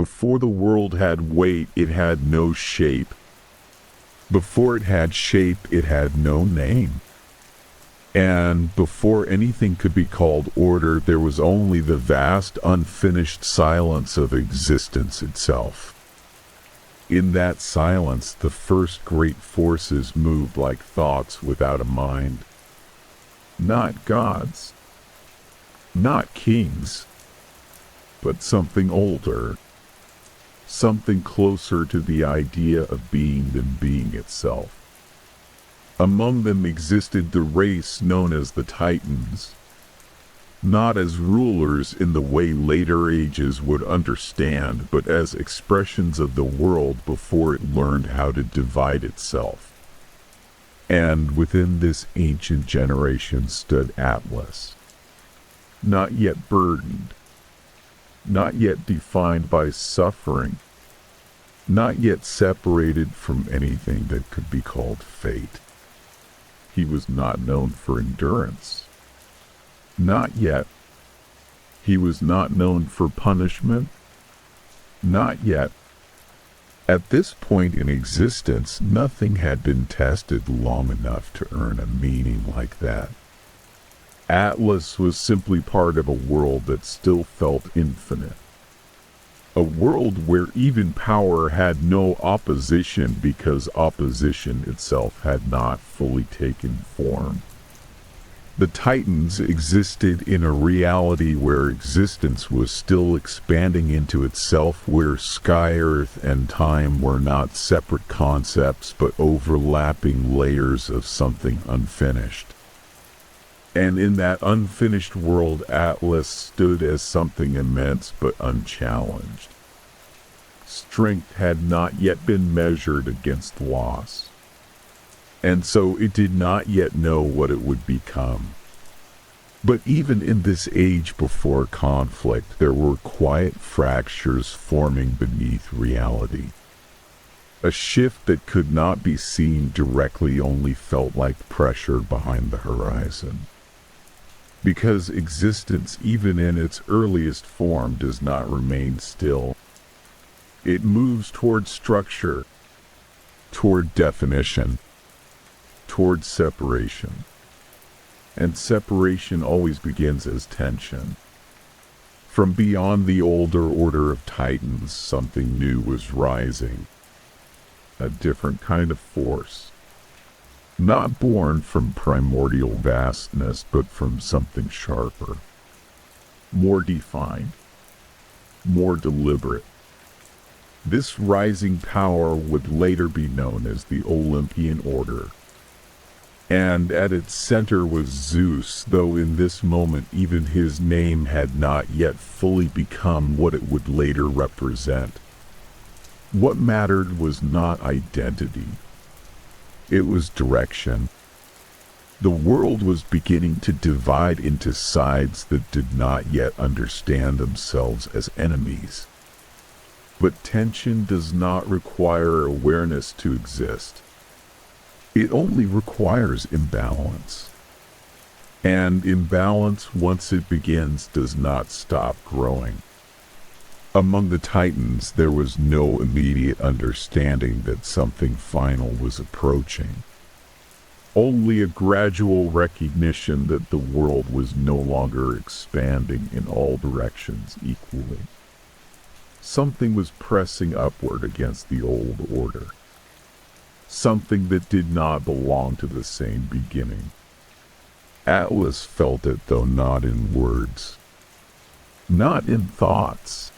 Before the world had weight, it had no shape. Before it had shape, it had no name. And before anything could be called order, there was only the vast, unfinished silence of existence itself. In that silence, the first great forces moved like thoughts without a mind. Not gods, not kings, but something older, something closer to the idea of being than being itself. Among them existed the race known as the Titans, not as rulers in the way later ages would understand, but as expressions of the world before it learned how to divide itself. And within this ancient generation stood Atlas, not yet burdened, not yet defined by suffering, not yet separated from anything that could be called fate. He was not known for endurance. Not yet. He was not known for punishment. Not yet. At this point in existence, nothing had been tested long enough to earn a meaning like that. Atlas was simply part of a world that still felt infinite. A world where even power had no opposition because opposition itself had not fully taken form. The Titans existed in a reality where existence was still expanding into itself, where sky, earth, and time were not separate concepts but overlapping layers of something unfinished. And in that unfinished world, Atlas stood as something immense but unchallenged. Strength had not yet been measured against loss, and so it did not yet know what it would become. But even in this age before conflict, there were quiet fractures forming beneath reality. A shift that could not be seen directly, only felt like pressure behind the horizon. Because existence, even in its earliest form, does not remain still. It moves toward structure, toward definition, toward separation. And separation always begins as tension. From beyond the older order of Titans, something new was rising. A different kind of force. Not born from primordial vastness, but from something sharper, more defined, more deliberate. This rising power would later be known as the Olympian order. And at its center was Zeus, though in this moment even his name had not yet fully become what it would later represent. What mattered was not identity. It was direction. The world was beginning to divide into sides that did not yet understand themselves as enemies. But tension does not require awareness to exist. It only requires imbalance. And imbalance, once it begins, does not stop growing. Among the Titans, there was no immediate understanding that something final was approaching. Only a gradual recognition that the world was no longer expanding in all directions equally. Something was pressing upward against the old order. Something that did not belong to the same beginning. Atlas felt it, though not in words. Not in thoughts.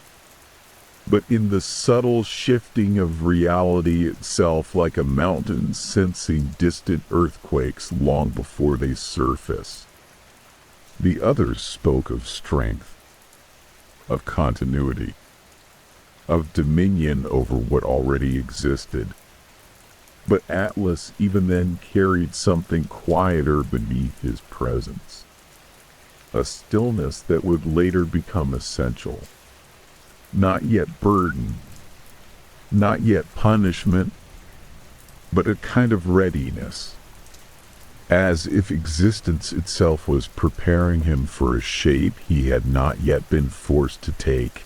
But in the subtle shifting of reality itself, like a mountain sensing distant earthquakes long before they surface. The others spoke of strength, of continuity, of dominion over what already existed. But Atlas even then carried something quieter beneath his presence. A stillness that would later become essential. Not yet burden, not yet punishment, but a kind of readiness, as if existence itself was preparing him for a shape he had not yet been forced to take,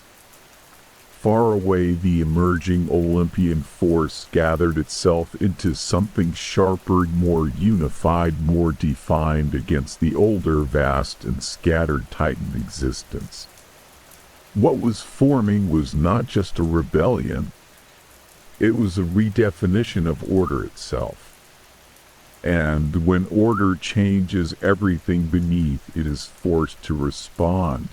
Far away, the emerging Olympian force gathered itself into something sharper, more unified, more defined against the older, vast, and scattered Titan existence. What was forming was not just a rebellion, it was a redefinition of order itself. And when order changes, everything beneath it is forced to respond.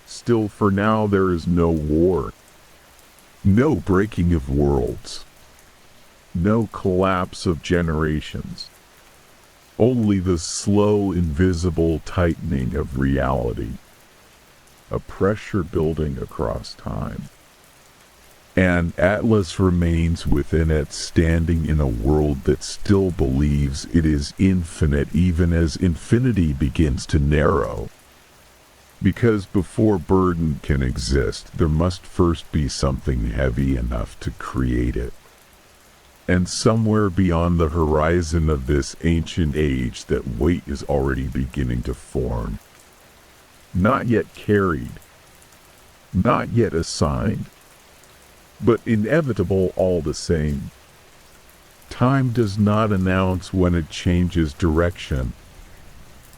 Still, for now, there is no war, no breaking of worlds, no collapse of generations, only the slow, invisible tightening of reality, a pressure building across time. And Atlas remains within it, standing in a world that still believes it is infinite, even as infinity begins to narrow. Because before burden can exist, there must first be something heavy enough to create it. And somewhere beyond the horizon of this ancient age, that weight is already beginning to form. Not yet carried, not yet assigned, but inevitable all the same. Time does not announce when it changes direction.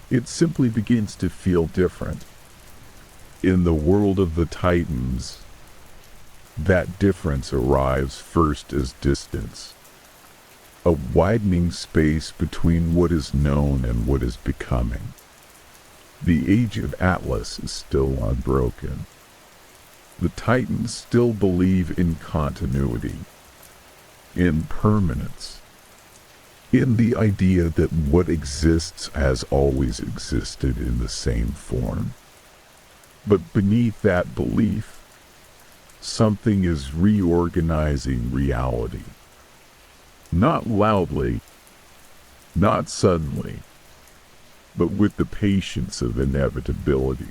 It simply begins to feel different. In the world of the Titans, that difference arrives first as distance, a widening space between what is known and what is becoming. The age of Atlas is still unbroken. The Titans still believe in continuity, in permanence, in the idea that what exists has always existed in the same form. But beneath that belief, something is reorganizing reality. Not loudly, not suddenly, but with the patience of inevitability.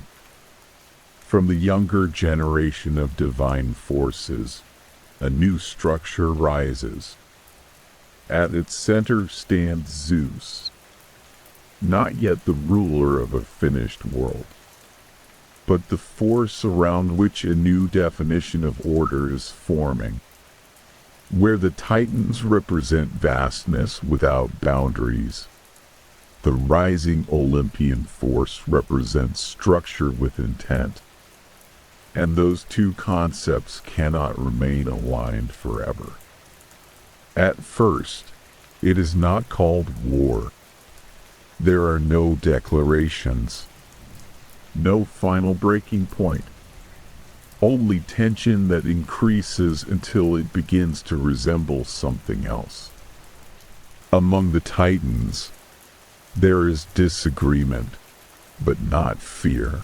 From the younger generation of divine forces, a new structure rises. At its center stands Zeus, not yet the ruler of a finished world, but the force around which a new definition of order is forming, where the Titans represent vastness without boundaries. The rising Olympian force represents structure with intent, and those two concepts cannot remain aligned forever. At first, it is not called war. There are no declarations, no final breaking point, only tension that increases until it begins to resemble something else. Among the Titans, there is disagreement, but not fear.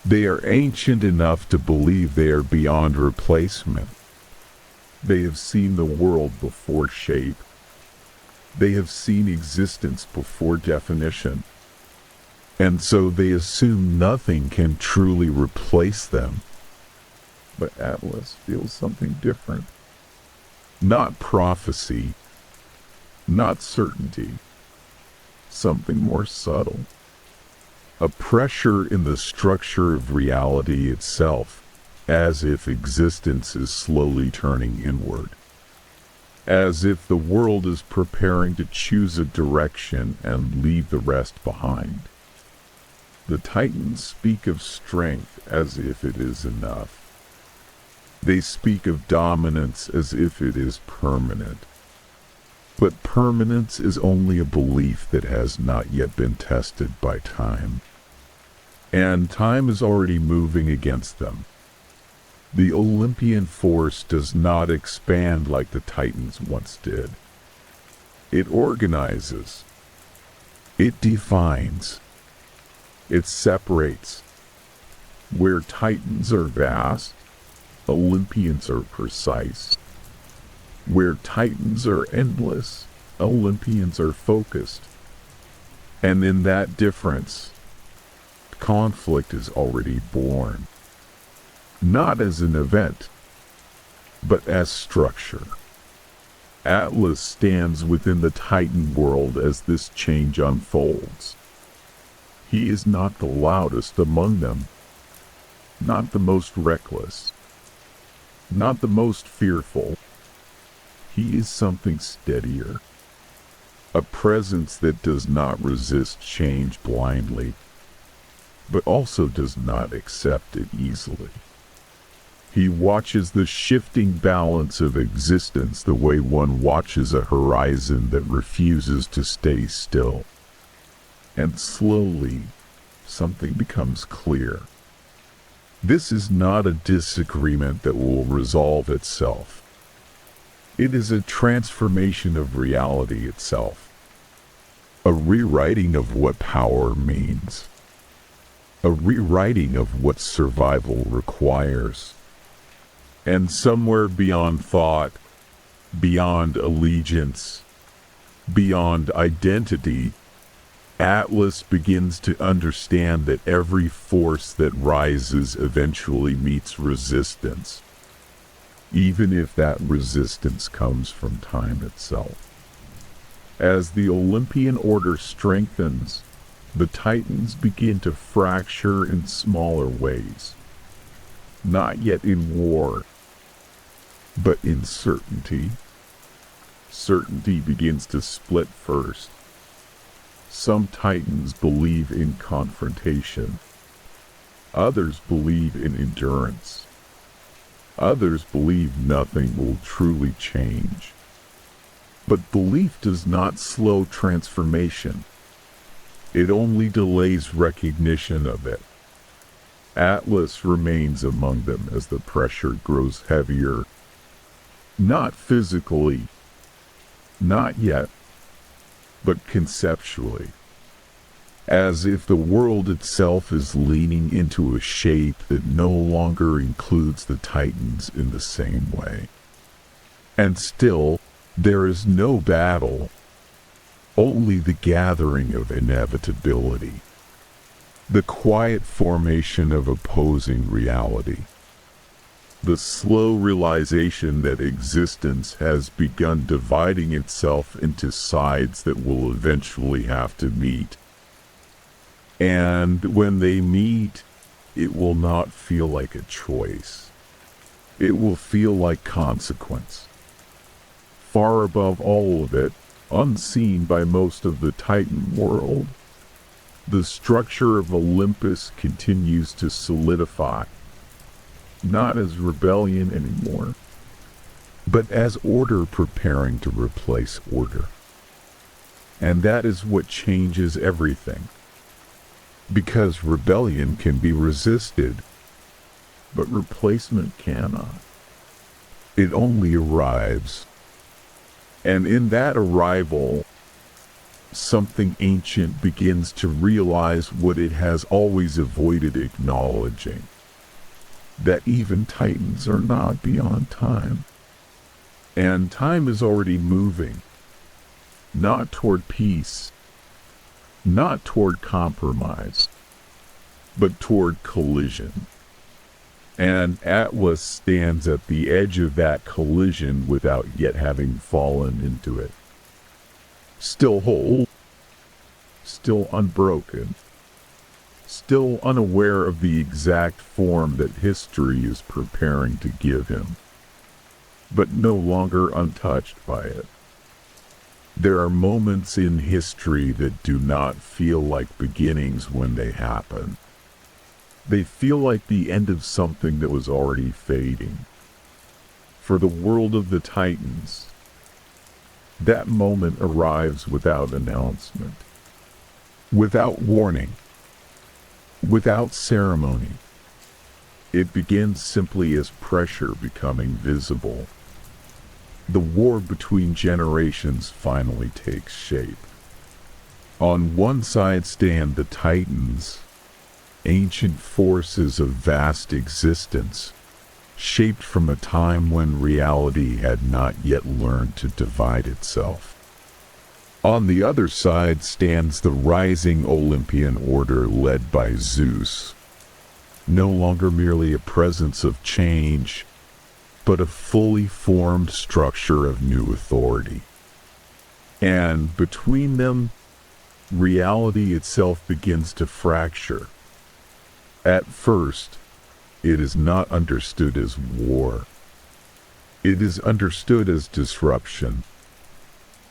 They are ancient enough to believe they are beyond replacement. They have seen the world before shape. They have seen existence before definition. And so they assume nothing can truly replace them. But Atlas feels something different. Not prophecy, not certainty, something more subtle. A pressure in the structure of reality itself, as if existence is slowly turning inward. As if the world is preparing to choose a direction and leave the rest behind. The Titans speak of strength as if it is enough. They speak of dominance as if it is permanent. But permanence is only a belief that has not yet been tested by time. And time is already moving against them. The Olympian force does not expand like the Titans once did. It organizes. It defines. It separates. Where Titans are vast, Olympians are precise. Where Titans are endless, Olympians are focused. And in that difference, conflict is already born. Not as an event, but as structure. Atlas stands within the Titan world as this change unfolds. He is not the loudest among them, not the most reckless, not the most fearful. He is something steadier, a presence that does not resist change blindly, but also does not accept it easily. He watches the shifting balance of existence the way one watches a horizon that refuses to stay still. And slowly, something becomes clear. This is not a disagreement that will resolve itself. It is a transformation of reality itself, a rewriting of what power means, a rewriting of what survival requires. And somewhere beyond thought, beyond allegiance, beyond identity, Atlas begins to understand that every force that rises eventually meets resistance, even if that resistance comes from time itself. As the Olympian order strengthens, the Titans begin to fracture in smaller ways, not yet in war, but in certainty. Certainty begins to split first. Some Titans believe in confrontation. Others believe in endurance. Others believe nothing will truly change. But belief does not slow transformation. It only delays recognition of it. Atlas remains among them as the pressure grows heavier. Not physically, not yet, but conceptually, as if the world itself is leaning into a shape that no longer includes the Titans in the same way. And still, there is no battle, only the gathering of inevitability, the quiet formation of opposing reality, the slow realization that existence has begun dividing itself into sides that will eventually have to meet. And when they meet, it will not feel like a choice. It will feel like consequence. Far above all of it, unseen by most of the Titan world, the structure of Olympus continues to solidify, not as rebellion anymore, but as order preparing to replace order. And that is what changes everything. Because rebellion can be resisted, but replacement cannot. It only arrives. And in that arrival, something ancient begins to realize what it has always avoided acknowledging. That even Titans are not beyond time. And time is already moving, not toward peace, not toward compromise, but toward collision. And Atlas stands at the edge of that collision without yet having fallen into it. Still whole, still unbroken, still unaware of the exact form that history is preparing to give him, but no longer untouched by it. There are moments in history that do not feel like beginnings when they happen. They feel like the end of something that was already fading. For the world of the Titans, that moment arrives without announcement, without warning, without ceremony. It begins simply as pressure becoming visible. The war between generations finally takes shape. On one side stand the Titans, ancient forces of vast existence, shaped from a time when reality had not yet learned to divide itself. On the other side stands the rising Olympian order led by Zeus, no longer merely a presence of change, but a fully formed structure of new authority. And between them, reality itself begins to fracture. At first, it is not understood as war. It is understood as disruption,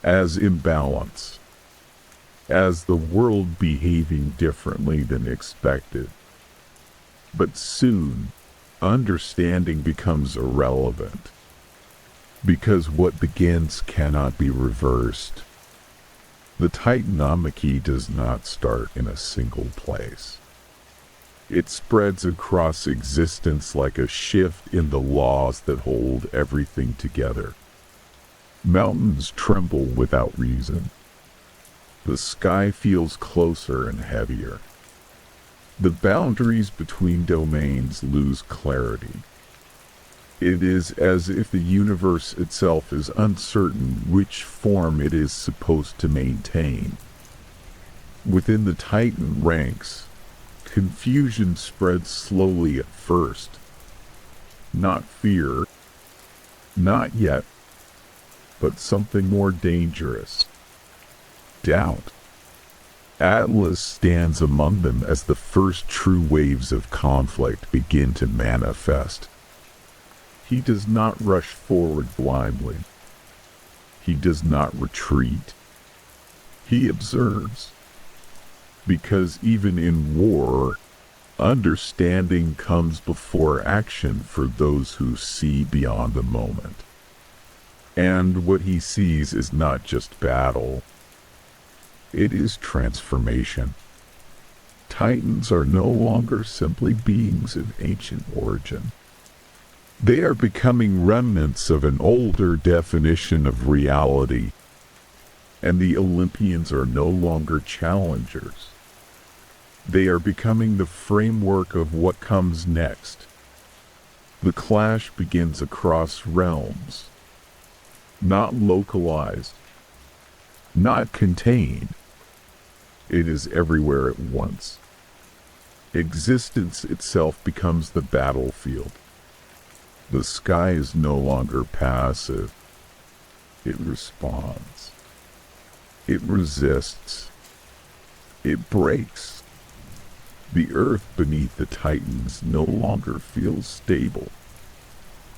as imbalance, as the world behaving differently than expected. But soon, understanding becomes irrelevant, because what begins cannot be reversed. The Titanomachy does not start in a single place. It spreads across existence like a shift in the laws that hold everything together. Mountains tremble without reason. The sky feels closer and heavier. The boundaries between domains lose clarity. It is as if the universe itself is uncertain which form it is supposed to maintain. Within the Titan ranks, confusion spreads slowly at first. Not fear, not yet, but something more dangerous. Doubt. Atlas stands among them as the first true waves of conflict begin to manifest. He does not rush forward blindly. He does not retreat. He observes. Because even in war, understanding comes before action for those who see beyond the moment. And what he sees is not just battle. It is transformation. Titans are no longer simply beings of ancient origin. They are becoming remnants of an older definition of reality, and the Olympians are no longer challengers. They are becoming the framework of what comes next. The clash begins across realms, not localized, not contained. It is everywhere at once. Existence itself becomes the battlefield. The sky is no longer passive. It responds. It resists. It breaks. The earth beneath the Titans no longer feels stable.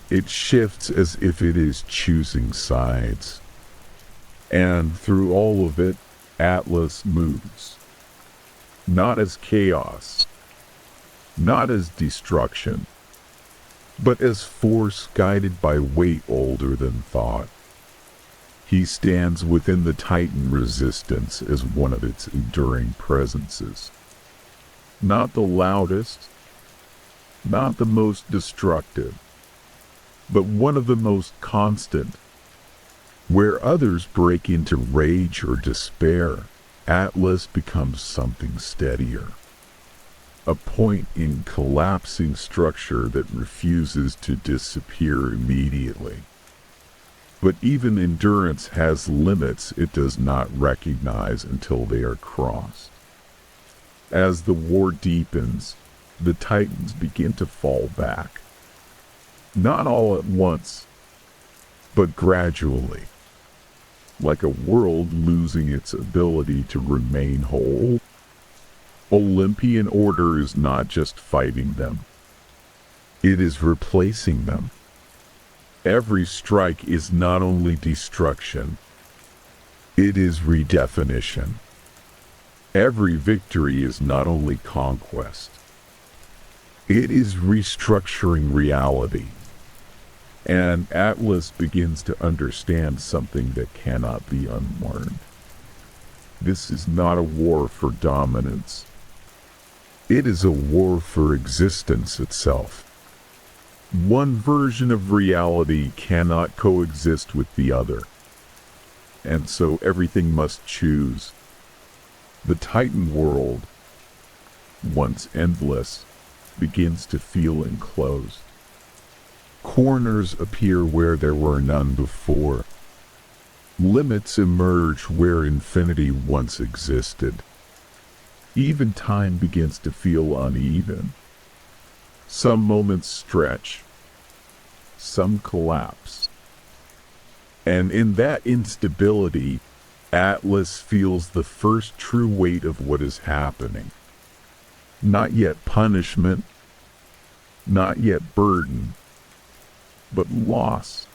It shifts as if it is choosing sides. And through all of it, Atlas moves. Not as chaos. Not as destruction. But as force guided by weight older than thought. He stands within the Titan resistance as one of its enduring presences. Not the loudest, not the most destructive, but one of the most constant. Where others break into rage or despair, Atlas becomes something steadier. A point in collapsing structure that refuses to disappear immediately. But even endurance has limits it does not recognize until they are crossed. As the war deepens, the Titans begin to fall back. Not all at once, but gradually. Like a world losing its ability to remain whole. Olympian order is not just fighting them. It is replacing them. Every strike is not only destruction, it is redefinition. Every victory is not only conquest, it is restructuring reality. And Atlas begins to understand something that cannot be unlearned. This is not a war for dominance. It is a war for existence itself. One version of reality cannot coexist with the other. And so everything must choose. The Titan world, once endless, begins to feel enclosed. Corners appear where there were none before. Limits emerge where infinity once existed. Even time begins to feel uneven. Some moments stretch. Some collapse. And in that instability, Atlas feels the first true weight of what is happening. Not yet punishment, not yet burden, but loss.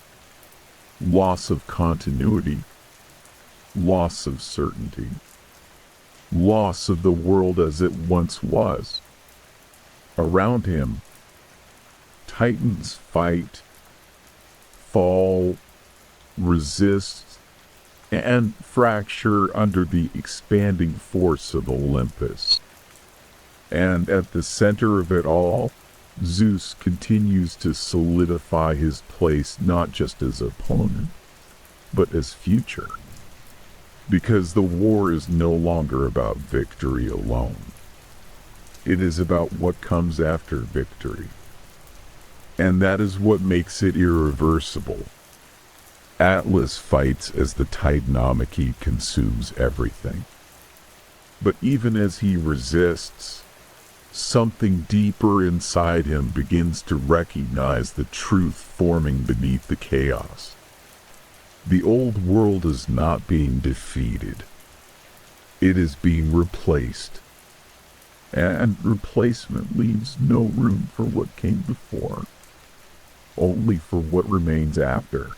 loss of continuity, loss of certainty, loss of the world as it once was. Around him, titans fight, fall, resist, and fracture under the expanding force of Olympus. And at the center of it all, Zeus continues to solidify his place not just as opponent, but as future. Because the war is no longer about victory alone. It is about what comes after victory. And that is what makes it irreversible. Atlas fights as the Titanomachy consumes everything. But even as he resists, something deeper inside him begins to recognize the truth forming beneath the chaos. The old world is not being defeated. It is being replaced. And replacement leaves no room for what came before, only for what remains after.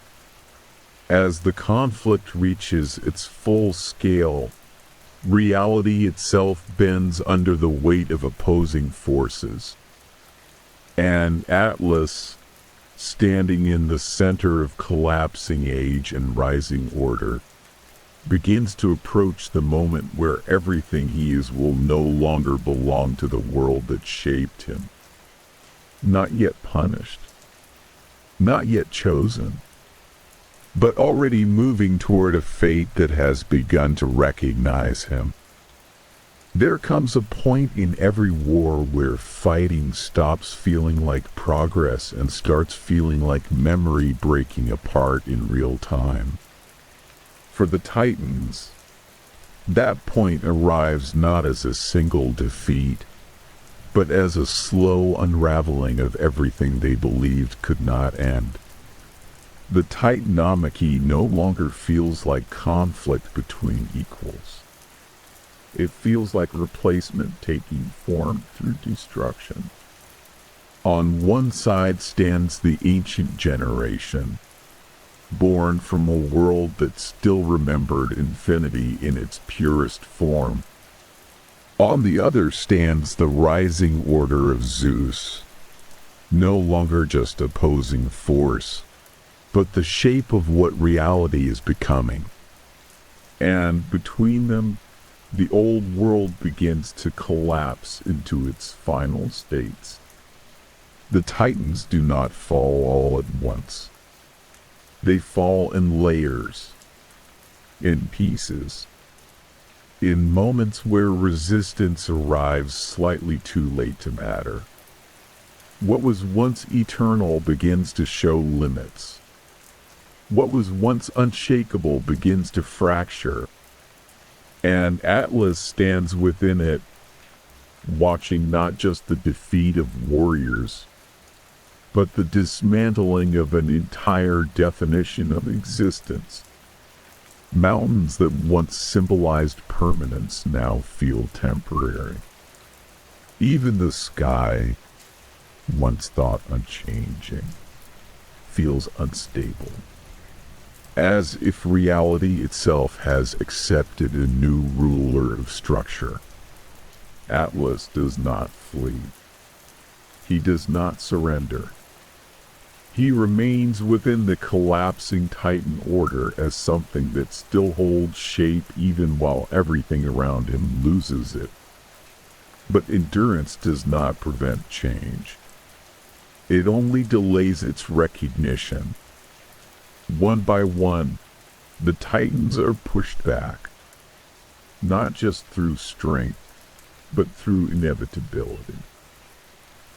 As the conflict reaches its full scale, reality itself bends under the weight of opposing forces. And Atlas, standing in the center of collapsing age and rising order, begins to approach the moment where everything he is will no longer belong to the world that shaped him. Not yet punished, not yet chosen, but already moving toward a fate that has begun to recognize him. There comes a point in every war where fighting stops feeling like progress and starts feeling like memory breaking apart in real time. For the Titans, that point arrives not as a single defeat, but as a slow unraveling of everything they believed could not end. The Titanomachy no longer feels like conflict between equals. It feels like replacement taking form through destruction. On one side stands the ancient generation, born from a world that still remembered infinity in its purest form. On the other stands the rising order of Zeus, no longer just opposing force, but the shape of what reality is becoming. And between them, the old world begins to collapse into its final states. The Titans do not fall all at once. They fall in layers, in pieces, in moments where resistance arrives slightly too late to matter. What was once eternal begins to show limits. What was once unshakable begins to fracture, and Atlas stands within it, watching not just the defeat of warriors, but the dismantling of an entire definition of existence. Mountains that once symbolized permanence now feel temporary. Even the sky, once thought unchanging, feels unstable, as if reality itself has accepted a new ruler of structure. Atlas does not flee. He does not surrender. He remains within the collapsing Titan order as something that still holds shape even while everything around him loses it. But endurance does not prevent change. It only delays its recognition. One by one, the Titans are pushed back, not just through strength, but through inevitability.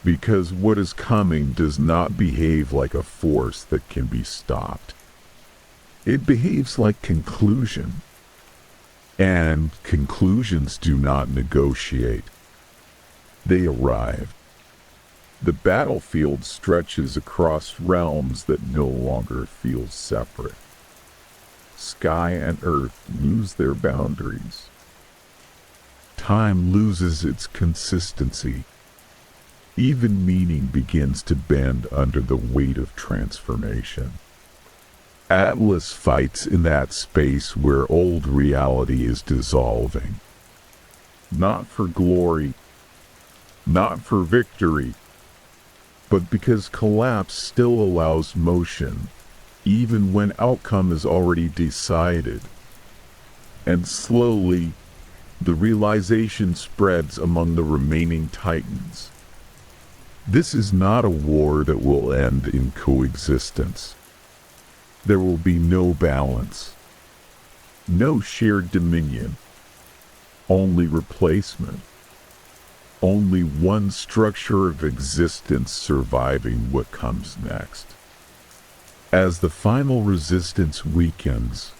Because what is coming does not behave like a force that can be stopped. It behaves like conclusion. And conclusions do not negotiate. They arrive. The battlefield stretches across realms that no longer feel separate. Sky and earth lose their boundaries. Time loses its consistency. Even meaning begins to bend under the weight of transformation. Atlas fights in that space where old reality is dissolving. Not for glory, not for victory, but because collapse still allows motion, even when outcome is already decided. And slowly, the realization spreads among the remaining Titans. This is not a war that will end in coexistence. There will be no balance, no shared dominion, only replacement, only one structure of existence surviving what comes next. As the final resistance weakens,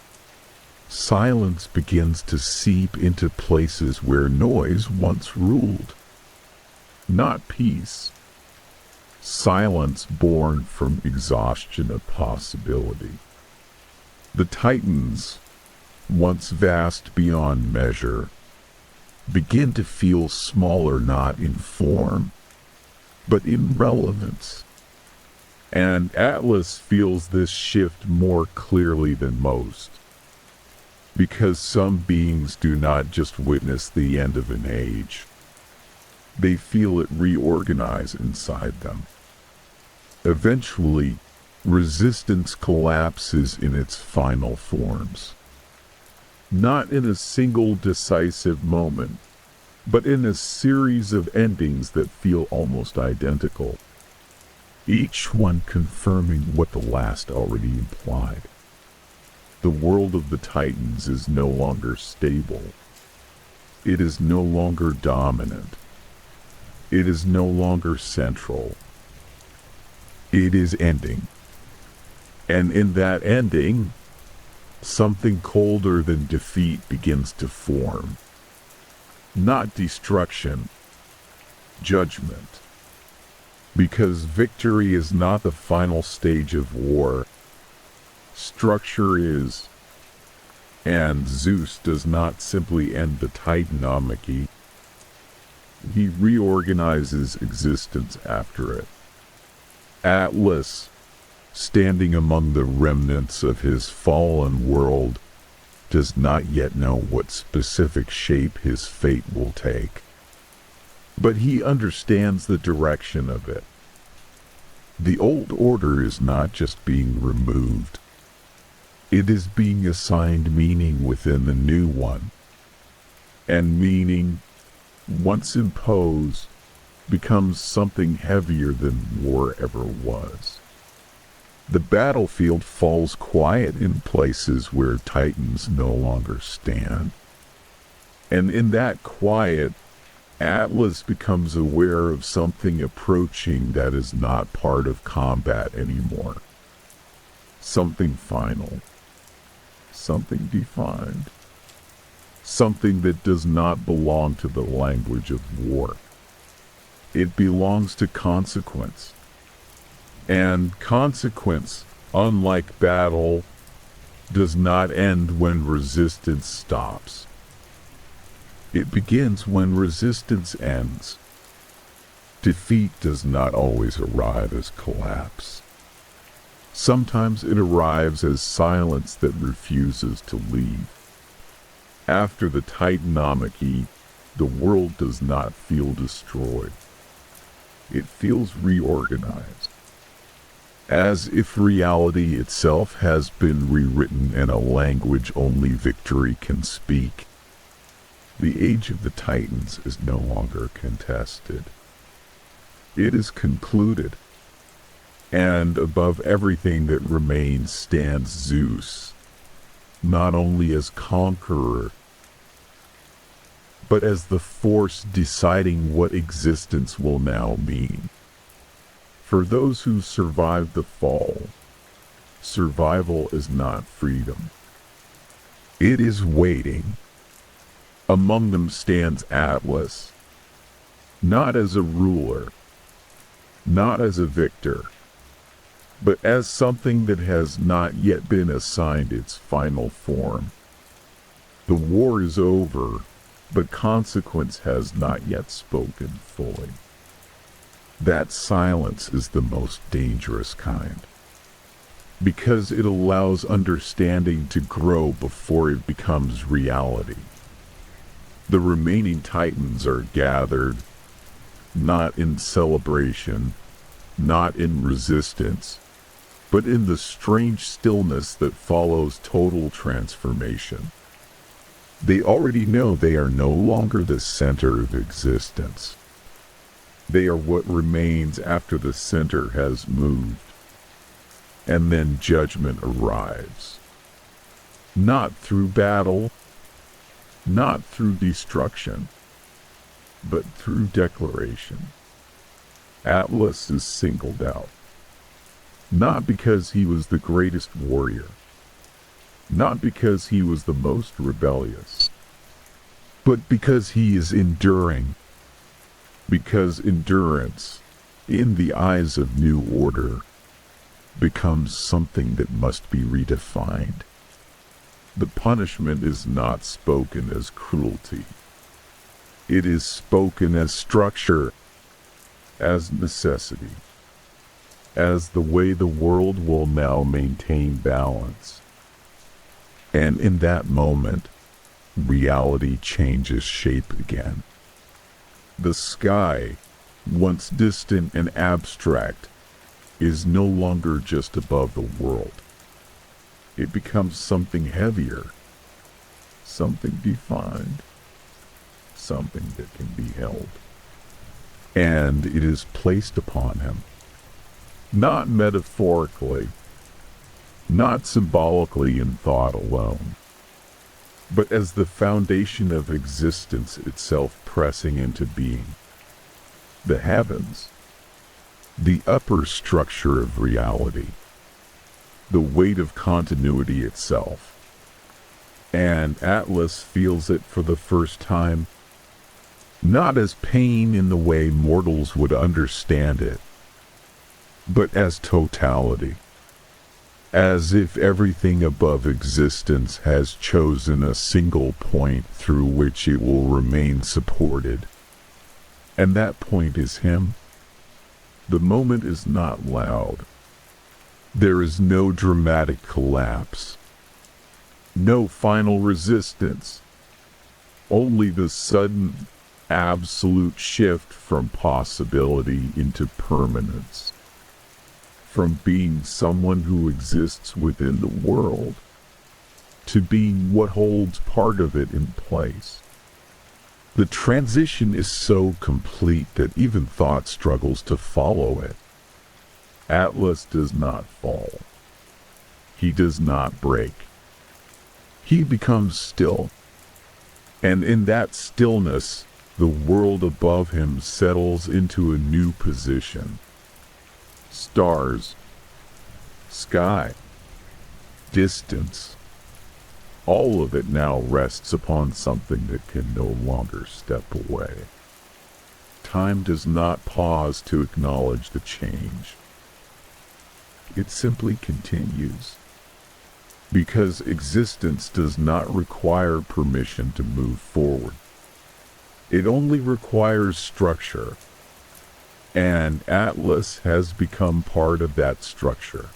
silence begins to seep into places where noise once ruled. Not peace. Silence born from exhaustion of possibility. The Titans, once vast beyond measure, begin to feel smaller not in form, but in relevance. And Atlas feels this shift more clearly than most, because some beings do not just witness the end of an age. They feel it reorganize inside them. Eventually, resistance collapses in its final forms. Not in a single decisive moment, but in a series of endings that feel almost identical, each one confirming what the last already implied. The world of the Titans is no longer stable. It is no longer dominant. It is no longer central. It is ending. And in that ending, something colder than defeat begins to form. Not destruction, judgment. Because victory is not the final stage of war. Structure is. And Zeus does not simply end the Titanomachy. He reorganizes existence after it. Atlas, standing among the remnants of his fallen world, does not yet know what specific shape his fate will take. But he understands the direction of it. The old order is not just being removed. It is being assigned meaning within the new one. And meaning, once imposed, becomes something heavier than war ever was. The battlefield falls quiet in places where Titans no longer stand. And in that quiet, Atlas becomes aware of something approaching that is not part of combat anymore. Something final. Something defined. Something that does not belong to the language of war. It belongs to consequence. And consequence, unlike battle, does not end when resistance stops. It begins when resistance ends. Defeat does not always arrive as collapse. Sometimes it arrives as silence that refuses to leave. After the Titanomachy, the world does not feel destroyed. It feels reorganized, as if reality itself has been rewritten in a language only victory can speak. The age of the Titans is no longer contested. It is concluded, and above everything that remains stands Zeus, not only as conqueror, but as the force deciding what existence will now mean. For those who survived the fall, survival is not freedom. It is waiting. Among them stands Atlas, not as a ruler, not as a victor, but as something that has not yet been assigned its final form. The war is over, but consequence has not yet spoken fully. That silence is the most dangerous kind. because it allows understanding to grow before it becomes reality. The remaining titans are gathered, not in celebration, not in resistance, but in the strange stillness that follows total transformation. They already know they are no longer the center of existence. They are what remains after the center has moved. And then judgment arrives. Not through battle, not through destruction, but through declaration. Atlas is singled out. Not because he was the greatest warrior, not because he was the most rebellious, but because he is enduring. Because endurance, in the eyes of New Order, becomes something that must be redefined. The punishment is not spoken as cruelty. It is spoken as structure, as necessity, as the way the world will now maintain balance. And in that moment, reality changes shape again. The sky, once distant and abstract, is no longer just above the world. It becomes something heavier, something defined, something that can be held. And it is placed upon him, not metaphorically, not symbolically in thought alone, but as the foundation of existence itself pressing into being. The heavens, the upper structure of reality, the weight of continuity itself. And Atlas feels it for the first time, not as pain in the way mortals would understand it, but as totality. As if everything above existence has chosen a single point through which it will remain supported. And that point is him. The moment is not loud. There is no dramatic collapse. No final resistance. Only the sudden, absolute shift from possibility into permanence. From being someone who exists within the world to being what holds part of it in place. The transition is so complete that even thought struggles to follow it. Atlas does not fall. He does not break. He becomes still. And in that stillness, the world above him settles into a new position. Stars, sky, distance, all of it now rests upon something that can no longer step away. Time does not pause to acknowledge the change. It simply continues. Because existence does not require permission to move forward. It only requires structure. And Atlas has become part of that structure.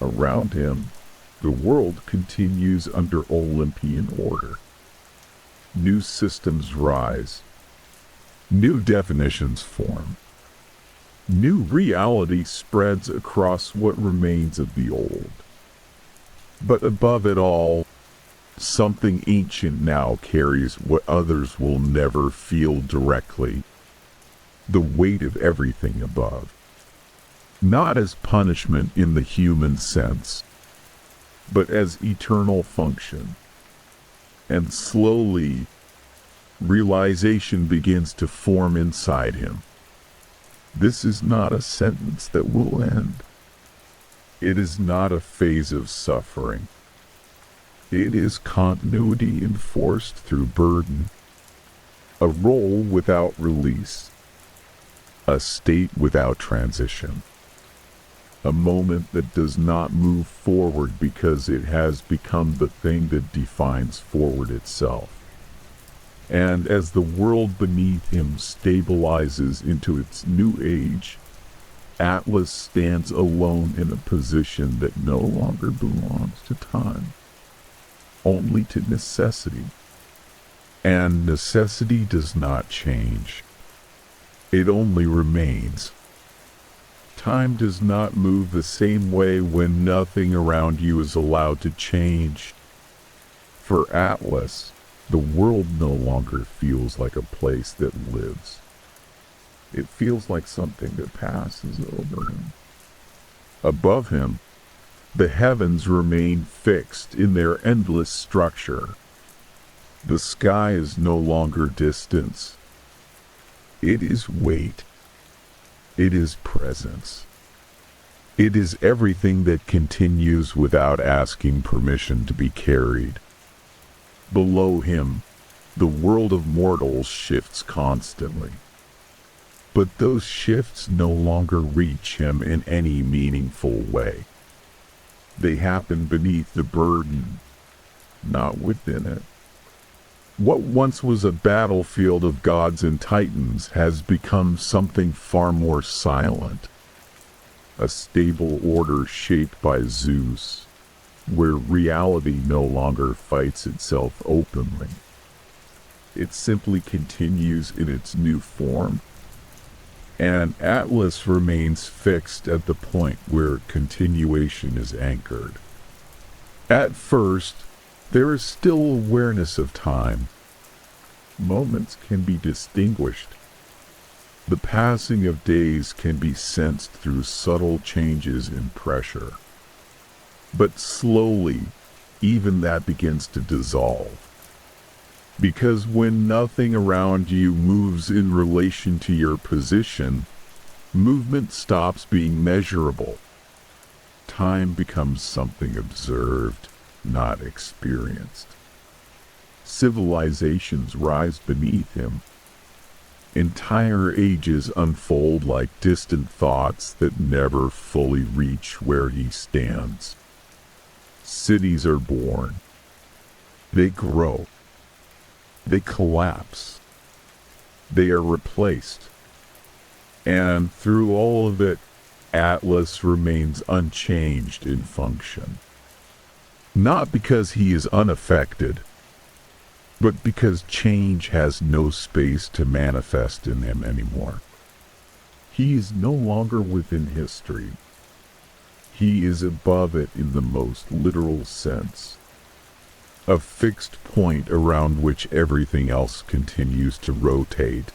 Around him, the world continues under Olympian order. New systems rise. New definitions form. New reality spreads across what remains of the old. But above it all, something ancient now carries what others will never feel directly. The weight of everything above. Not as punishment in the human sense, but as eternal function. And slowly, realization begins to form inside him. This is not a sentence that will end. It is not a phase of suffering. It is continuity enforced through burden. A role without release. A state without transition. A moment that does not move forward because it has become the thing that defines forward itself. And as the world beneath him stabilizes into its new age, Atlas stands alone in a position that no longer belongs to time, only to necessity. And necessity does not change. It only remains. Time does not move the same way when nothing around you is allowed to change. For Atlas, the world no longer feels like a place that lives. It feels like something that passes over him. Above him, the heavens remain fixed in their endless structure. The sky is no longer distance. It is weight. It is presence. It is everything that continues without asking permission to be carried. Below him, the world of mortals shifts constantly. But those shifts no longer reach him in any meaningful way. They happen beneath the burden, not within it. What once was a battlefield of gods and titans has become something far more silent. A stable order shaped by Zeus, where reality no longer fights itself openly. It simply continues in its new form. And Atlas remains fixed at the point where continuation is anchored. At first, there is still awareness of time. Moments can be distinguished. The passing of days can be sensed through subtle changes in pressure. But slowly, even that begins to dissolve. Because when nothing around you moves in relation to your position, movement stops being measurable. Time becomes something observed, not experienced. Civilizations rise beneath him. Entire ages unfold like distant thoughts that never fully reach where he stands. Cities are born. They grow. They collapse. They are replaced. And through all of it, Atlas remains unchanged in function. Not because he is unaffected, but because change has no space to manifest in him anymore. He is no longer within history. He is above it in the most literal sense. A fixed point around which everything else continues to rotate.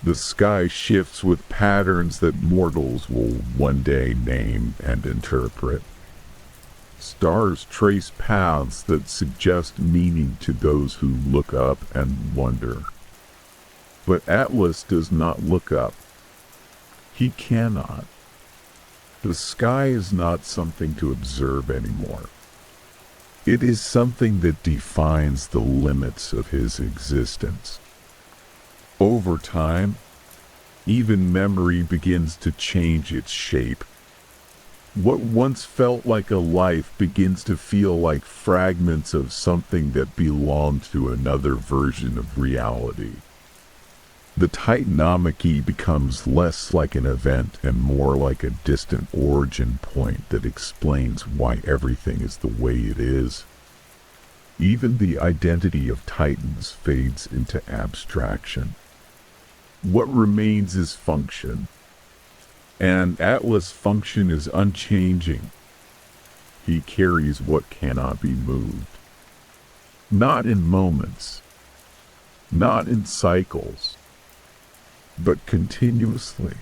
The sky shifts with patterns that mortals will one day name and interpret. Stars trace paths that suggest meaning to those who look up and wonder. But Atlas does not look up. He cannot. The sky is not something to observe anymore. It is something that defines the limits of his existence. Over time, even memory begins to change its shape. What once felt like a life begins to feel like fragments of something that belonged to another version of reality. The Titanomachy becomes less like an event and more like a distant origin point that explains why everything is the way it is. Even the identity of Titans fades into abstraction. What remains is function. And Atlas' function is unchanging. He carries what cannot be moved. Not in moments, not in cycles, but continuously.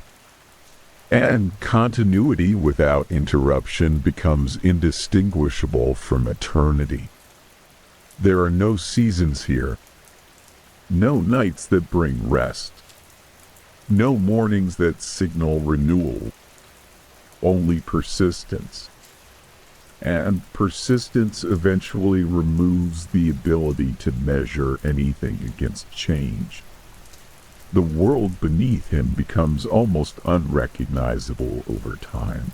And continuity without interruption becomes indistinguishable from eternity. There are no seasons here, no nights that bring rest, no mornings that signal renewal, only persistence. And persistence eventually removes the ability to measure anything against change. The world beneath him becomes almost unrecognizable over time.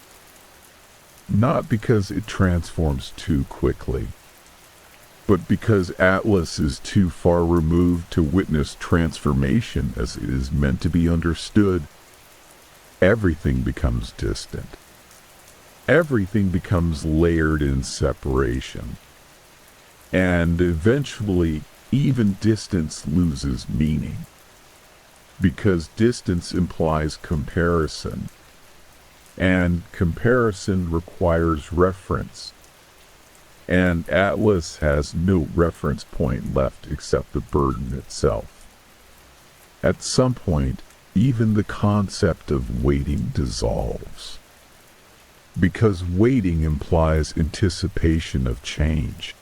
Not because it transforms too quickly, but because Atlas is too far removed to witness transformation as it is meant to be understood. everything becomes distant. Everything becomes layered in separation. And eventually, even distance loses meaning. Because distance implies comparison. And comparison requires reference. And Atlas has no reference point left except the burden itself. At some point, even the concept of waiting dissolves. Because waiting implies anticipation of change.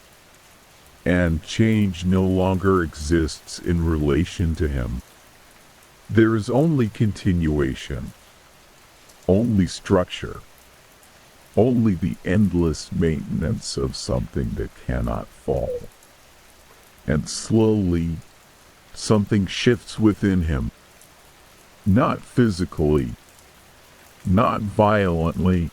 And change no longer exists in relation to him. There is only continuation, only structure, only the endless maintenance of something that cannot fall. And slowly, something shifts within him. Not physically, not violently,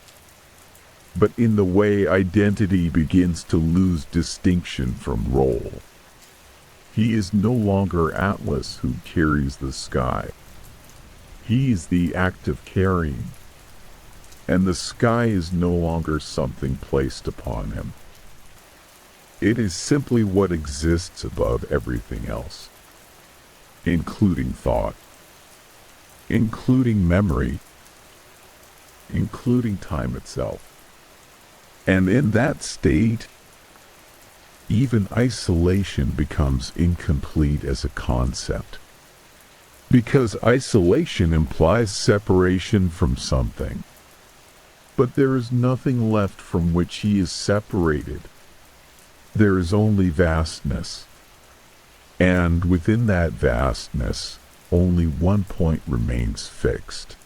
but in the way identity begins to lose distinction from role. He is no longer Atlas who carries the sky. He is the act of carrying, and the sky is no longer something placed upon him. It is simply what exists above everything else, including thought, including memory, including time itself. And in that state, even isolation becomes incomplete as a concept. Because isolation implies separation from something. But there is nothing left from which he is separated. There is only vastness. And within that vastness, only one point remains fixed.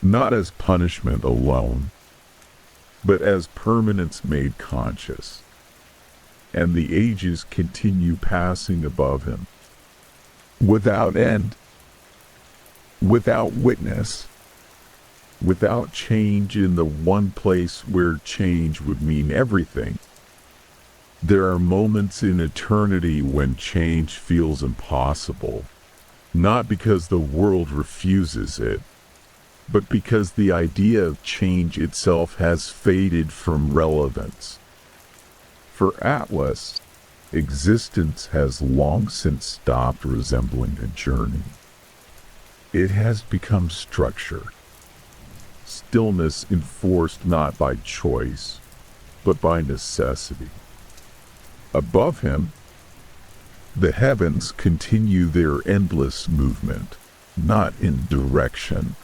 Not as punishment alone, but as permanence made conscious. And the ages continue passing above him, without end, without witness, without change in the one place where change would mean everything. There are moments in eternity when change feels impossible, not because the world refuses it, but because the idea of change itself has faded from relevance. For Atlas, existence has long since stopped resembling a journey. It has become structure, stillness enforced not by choice, but by necessity. Above him, the heavens continue their endless movement, not in direction,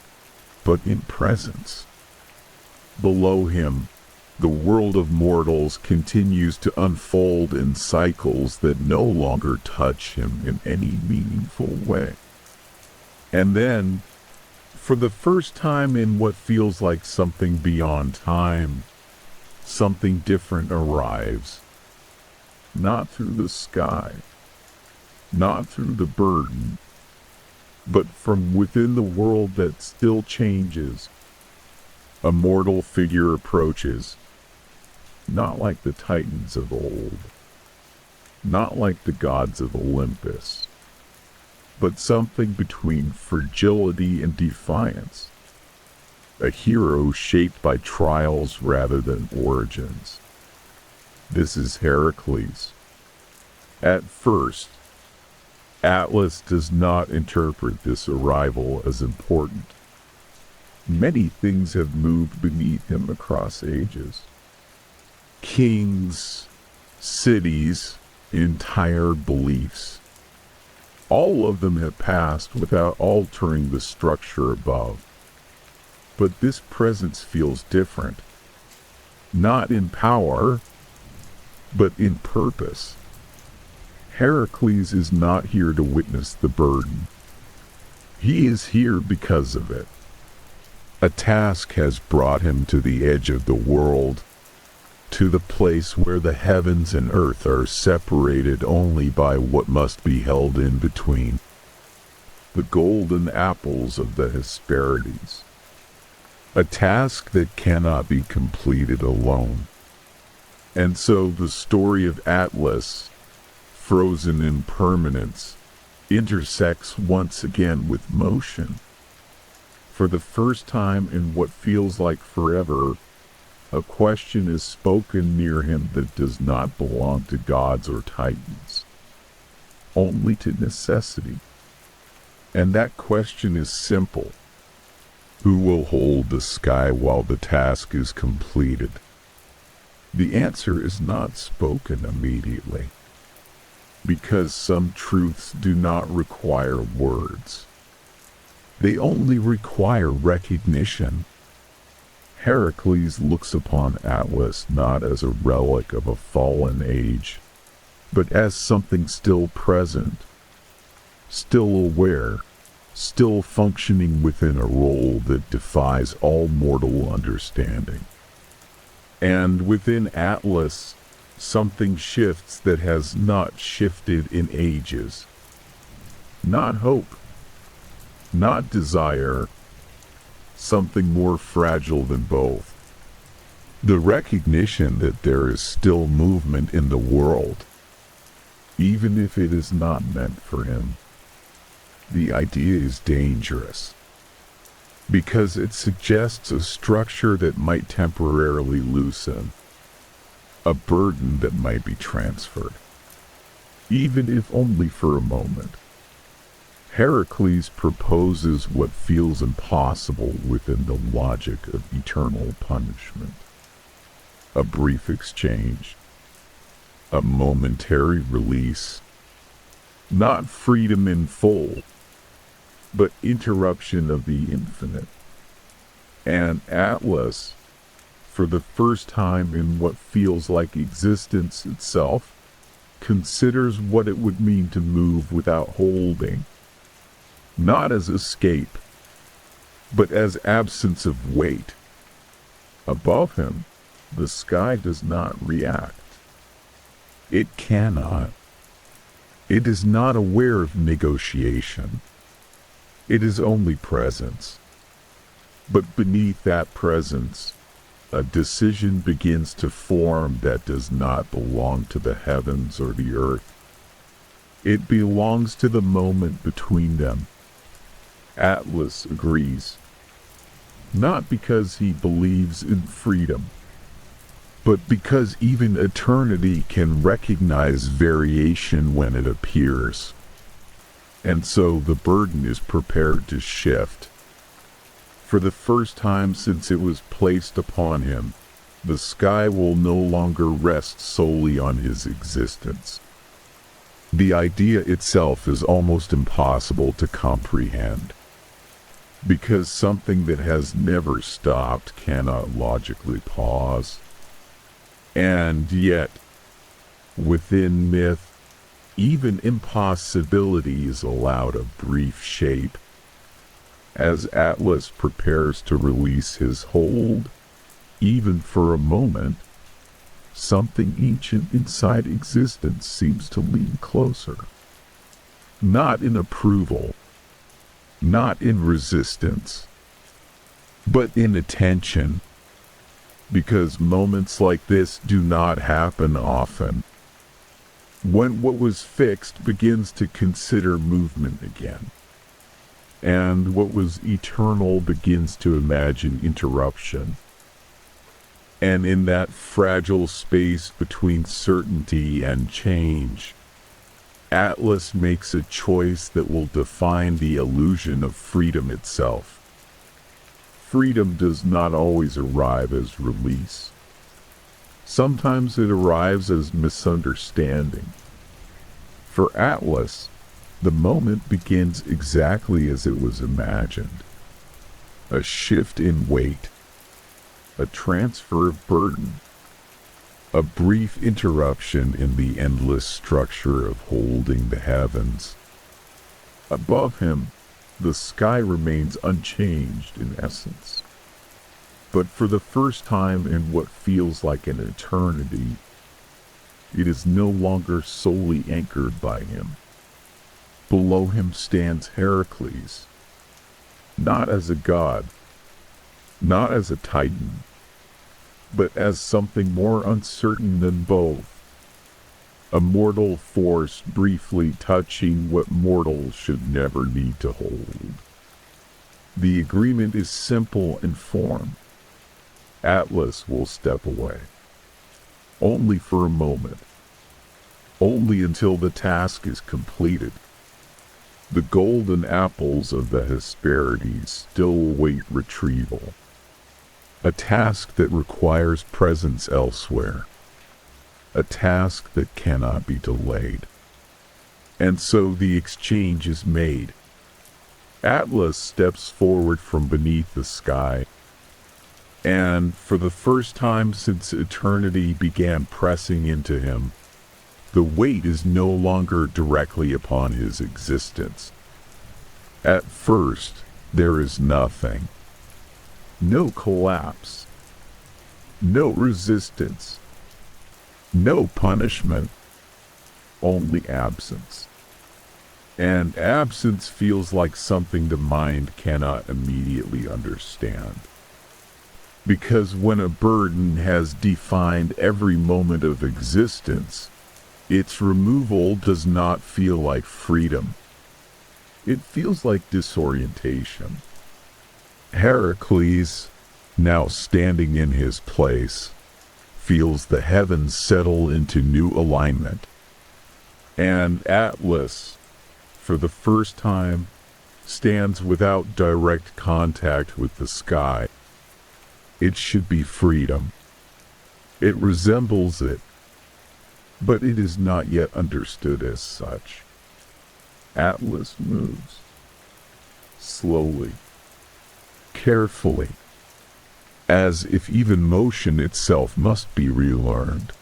but in presence. Below him, the world of mortals continues to unfold in cycles that no longer touch him in any meaningful way. And then, for the first time in what feels like something beyond time, something different arrives. Not through the sky, not through the burden, but from within the world that still changes. A mortal figure approaches, not like the titans of old, not like the gods of Olympus, but something between fragility and defiance. A hero shaped by trials rather than origins. This is Heracles. At first, Atlas does not interpret this arrival as important. Many things have moved beneath him across ages. Kings, cities, entire beliefs. All of them have passed without altering the structure above. But this presence feels different. Not in power, but in purpose. Heracles is not here to witness the burden. He is here because of it. A task has brought him to the edge of the world, to the place where the heavens and earth are separated only by what must be held in between. The golden apples of the Hesperides. A task that cannot be completed alone. And so the story of Atlas, frozen in permanence, intersects once again with motion. For the first time in what feels like forever, a question is spoken near him that does not belong to gods or titans, only to necessity. And that question is simple. Who will hold the sky while the task is completed? The answer is not spoken immediately, because some truths do not require words. They only require recognition. Heracles looks upon Atlas not as a relic of a fallen age, but as something still present, still aware, still functioning within a role that defies all mortal understanding. And within Atlas, something shifts that has not shifted in ages. Not hope, not desire, something more fragile than both. The recognition that there is still movement in the world, even if it is not meant for him. The idea is dangerous, because it suggests a structure that might temporarily loosen, a burden that might be transferred, even if only for a moment. Heracles proposes what feels impossible within the logic of eternal punishment. A brief exchange, a momentary release, not freedom in full, but interruption of the infinite. And Atlas, for the first time in what feels like existence itself, considers what it would mean to move without holding, not as escape, but as absence of weight. Above him, the sky does not react. It cannot. It is not aware of negotiation. It is only presence. But beneath that presence, a decision begins to form that does not belong to the heavens or the earth. It belongs to the moment between them. Atlas agrees, not because he believes in freedom, but because even eternity can recognize variation when it appears. And so the burden is prepared to shift. For the first time since it was placed upon him, the sky will no longer rest solely on his existence. The idea itself is almost impossible to comprehend, because something that has never stopped cannot logically pause. And yet, within myth, even impossibility is allowed a brief shape. As Atlas prepares to release his hold, even for a moment, something ancient inside existence seems to lean closer. Not in approval, not in resistance, but in attention. Because moments like this do not happen often. When what was fixed begins to consider movement again, and what was eternal begins to imagine interruption. And in that fragile space between certainty and change, Atlas makes a choice that will define the illusion of freedom itself. Freedom does not always arrive as release. Sometimes it arrives as misunderstanding. For Atlas, the moment begins exactly as it was imagined. A shift in weight, a transfer of burden, a brief interruption in the endless structure of holding the heavens. Above him, the sky remains unchanged in essence. But for the first time in what feels like an eternity, it is no longer solely anchored by him. Below him stands Heracles, not as a god, not as a titan, but as something more uncertain than both. A mortal force briefly touching what mortals should never need to hold. The agreement is simple in form. Atlas will step away. Only for a moment. Only until the task is completed. The golden apples of the Hesperides still await retrieval. A task that requires presence elsewhere. A task that cannot be delayed. And so the exchange is made. Atlas steps forward from beneath the sky, and for the first time since eternity began pressing into him, the weight is no longer directly upon his existence. At first, there is nothing. No collapse. No resistance. No punishment. Only absence. And absence feels like something the mind cannot immediately understand. Because when a burden has defined every moment of existence, its removal does not feel like freedom. It feels like disorientation. Heracles, now standing in his place, feels the heavens settle into new alignment. And Atlas, for the first time, stands without direct contact with the sky. It should be freedom. It resembles it, but it is not yet understood as such. Atlas moves. Slowly. Carefully. As if even motion itself must be relearned.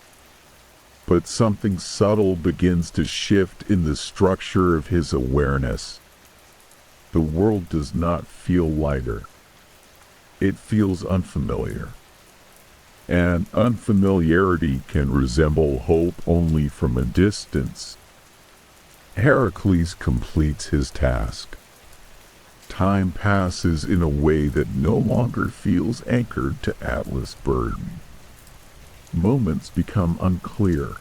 But something subtle begins to shift in the structure of his awareness. The world does not feel lighter. It feels unfamiliar. And unfamiliarity can resemble hope only from a distance. Heracles completes his task. Time passes in a way that no longer feels anchored to Atlas' burden. Moments become unclear.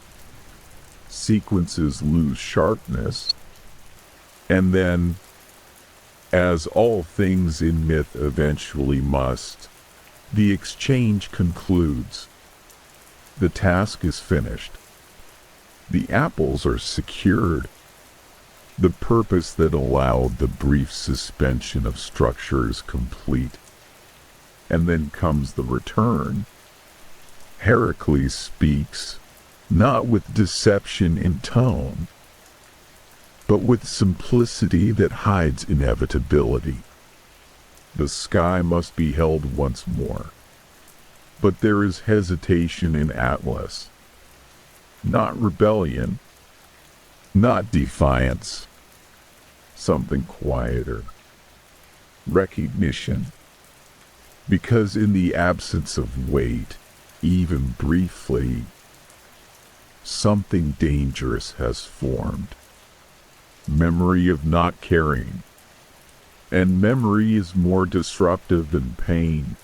Sequences lose sharpness. And then, as all things in myth eventually must, the exchange concludes. The task is finished. The apples are secured. The purpose that allowed the brief suspension of structure is complete. And then comes the return. Heracles speaks, not with deception in tone, but with simplicity that hides inevitability. The sky must be held once more. But there is hesitation in Atlas. Not rebellion. Not defiance. Something quieter. Recognition. Because in the absence of weight, even briefly, something dangerous has formed. Memory of not caring. And memory is more disruptive than pain.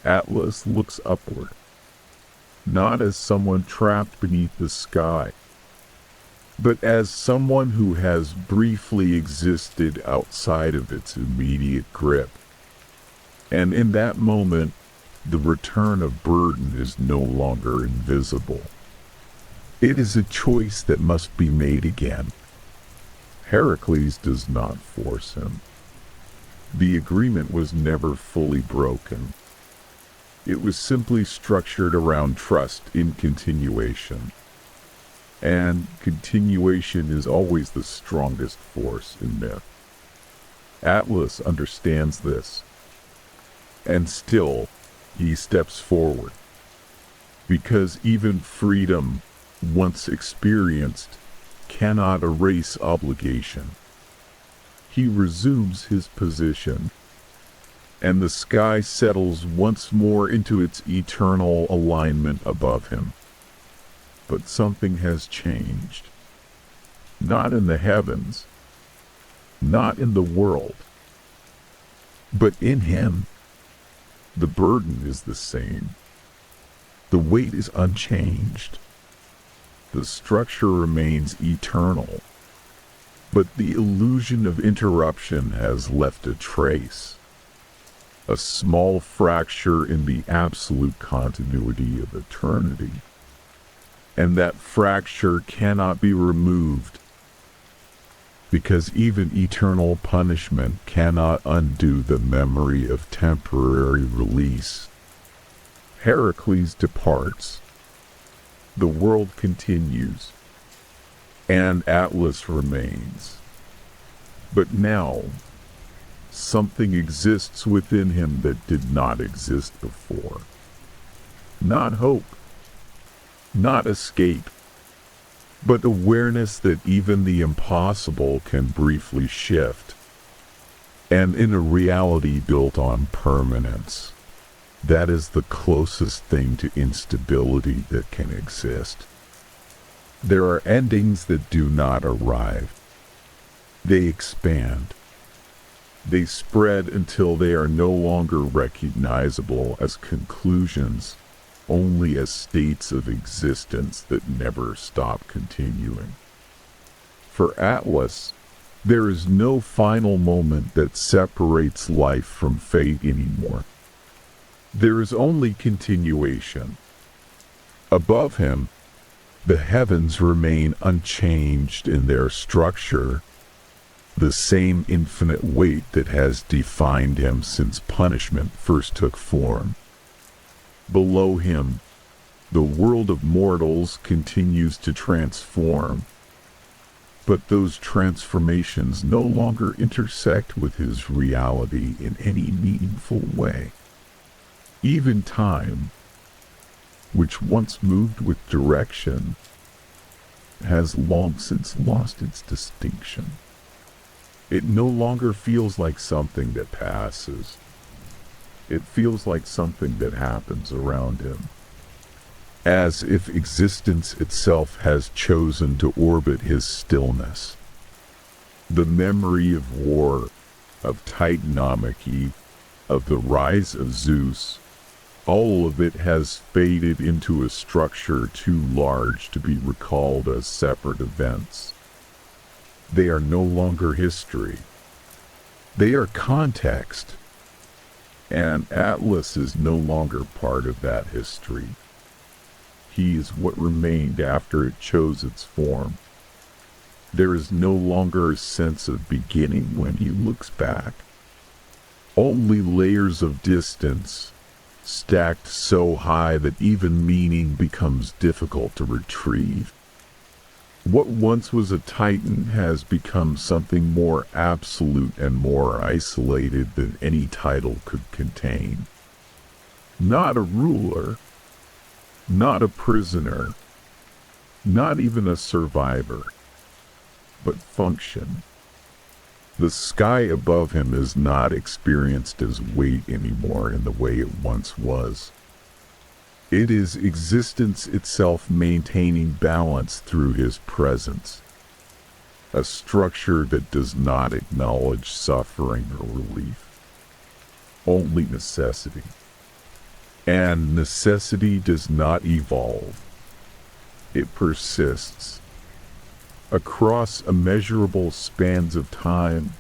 Atlas looks upward, not as someone trapped beneath the sky, but as someone who has briefly existed outside of its immediate grip. And in that moment, the return of burden is no longer invisible. It is a choice that must be made again. Heracles does not force him. The agreement was never fully broken. It was simply structured around trust in continuation. And continuation is always the strongest force in myth. Atlas understands this. And still, he steps forward. Because even freedom, once experienced, cannot erase obligation. He resumes his position, and the sky settles once more into its eternal alignment above him. But something has changed. Not in the heavens, not in the world, but in him. The burden is the same. The weight is unchanged. The structure remains eternal. But the illusion of interruption has left a trace, a small fracture in the absolute continuity of eternity. And that fracture cannot be removed, because even eternal punishment cannot undo the memory of temporary release. Heracles departs. The world continues, and Atlas remains. But now, something exists within him that did not exist before. Not hope, not escape, but awareness that even the impossible can briefly shift, and in a reality built on permanence. That is the closest thing to instability that can exist. There are endings that do not arrive. They expand. They spread until they are no longer recognizable as conclusions, only as states of existence that never stop continuing. For Atlas, there is no final moment that separates life from fate anymore. There is only continuation. Above him, the heavens remain unchanged in their structure, the same infinite weight that has defined him since punishment first took form. Below him, the world of mortals continues to transform, but those transformations no longer intersect with his reality in any meaningful way. Even time, which once moved with direction, has long since lost its distinction. It no longer feels like something that passes. It feels like something that happens around him, as if existence itself has chosen to orbit his stillness. The memory of war, of Titanomachy, of the rise of Zeus, all of it has faded into a structure too large to be recalled as separate events. They are no longer history. They are context. And Atlas is no longer part of that history. He is what remained after it chose its form. There is no longer a sense of beginning when he looks back. Only layers of distance, stacked so high that even meaning becomes difficult to retrieve. What once was a titan has become something more absolute and more isolated than any title could contain. Not a ruler, not a prisoner, not even a survivor, but function. The sky above him is not experienced as weight anymore in the way it once was. It is existence itself maintaining balance through his presence, a structure that does not acknowledge suffering or relief, only necessity. And necessity does not evolve. It persists. Across immeasurable spans of time,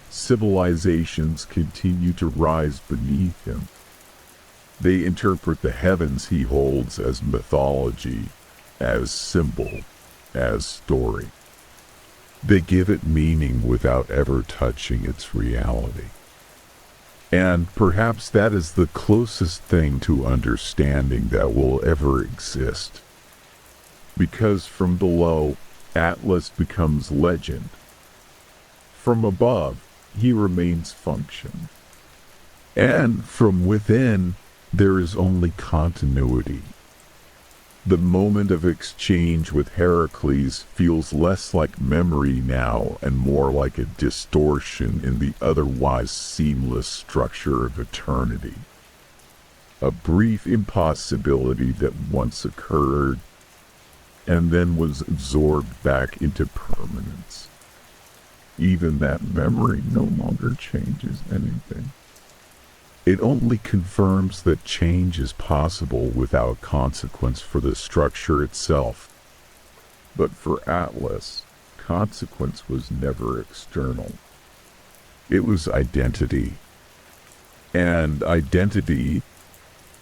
civilizations continue to rise beneath him. They interpret the heavens he holds as mythology, as symbol, as story. They give it meaning without ever touching its reality. And perhaps that is the closest thing to understanding that will ever exist. Because from below, Atlas becomes legend. From above, he remains function. And from within, there is only continuity. The moment of exchange with Heracles feels less like memory now and more like a distortion in the otherwise seamless structure of eternity. A brief impossibility that once occurred and then was absorbed back into permanence. Even that memory no longer changes anything. It only confirms that change is possible without consequence for the structure itself. But for Atlas, consequence was never external. It was identity. And identity,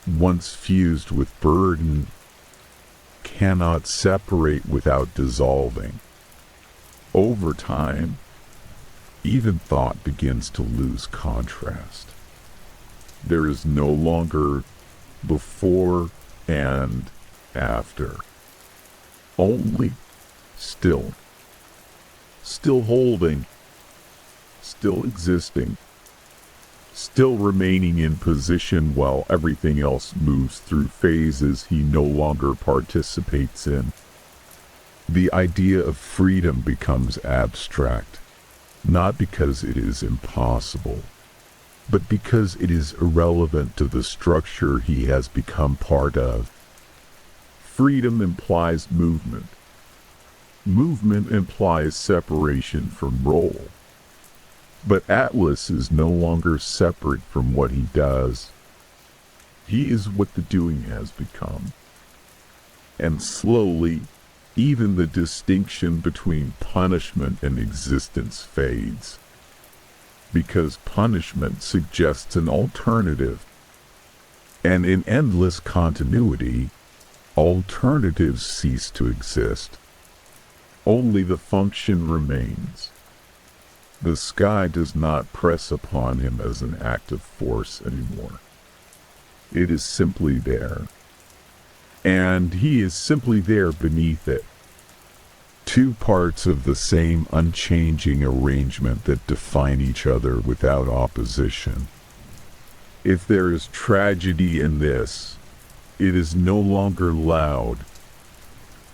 once fused with burden, cannot separate without dissolving. Over time, even thought begins to lose contrast. There is no longer before and after. Only still. Still holding. Still existing. Still remaining in position while everything else moves through phases he no longer participates in. The idea of freedom becomes abstract, not because it is impossible, but because it is irrelevant to the structure he has become part of. Freedom implies movement. Movement implies separation from role. But Atlas is no longer separate from what he does. He is what the doing has become. And slowly, even the distinction between punishment and existence fades. Because punishment suggests an alternative. And in endless continuity, alternatives cease to exist. Only the function remains. The sky does not press upon him as an active force anymore. It is simply there. And he is simply there beneath it. Two parts of the same unchanging arrangement that define each other without opposition. If there is tragedy in this, it is no longer loud.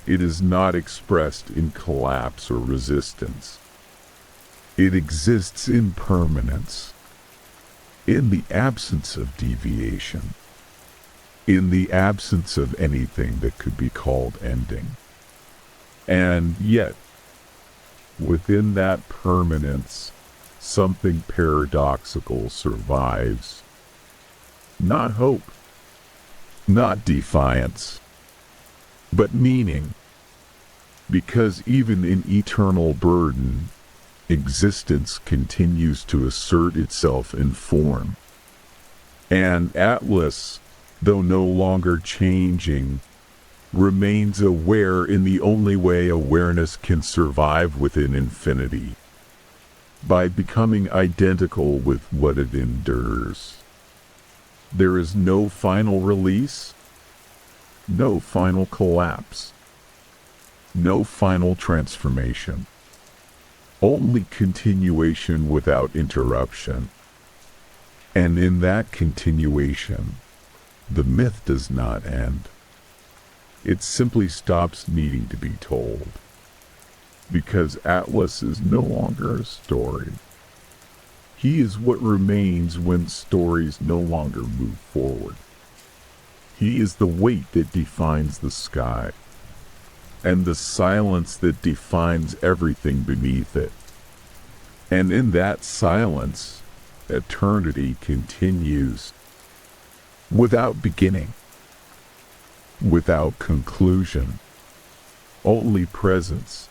It is not expressed in collapse or resistance. It exists in permanence, in the absence of deviation, in the absence of anything that could be called ending. And yet, within that permanence, something paradoxical survives. Not hope, not defiance, but meaning. Because even in eternal burden, existence continues to assert itself in form. And Atlas, though no longer changing, remains aware in the only way awareness can survive within infinity, by becoming identical with what it endures. There is no final release, no final collapse, no final transformation. Only continuation without interruption. And in that continuation, the myth does not end. It simply stops needing to be told. Because Atlas is no longer a story. He is what remains when stories no longer move forward. He is the weight that defines the sky, and the silence that defines everything beneath it. And in that silence, eternity continues, without beginning, without conclusion, only presence.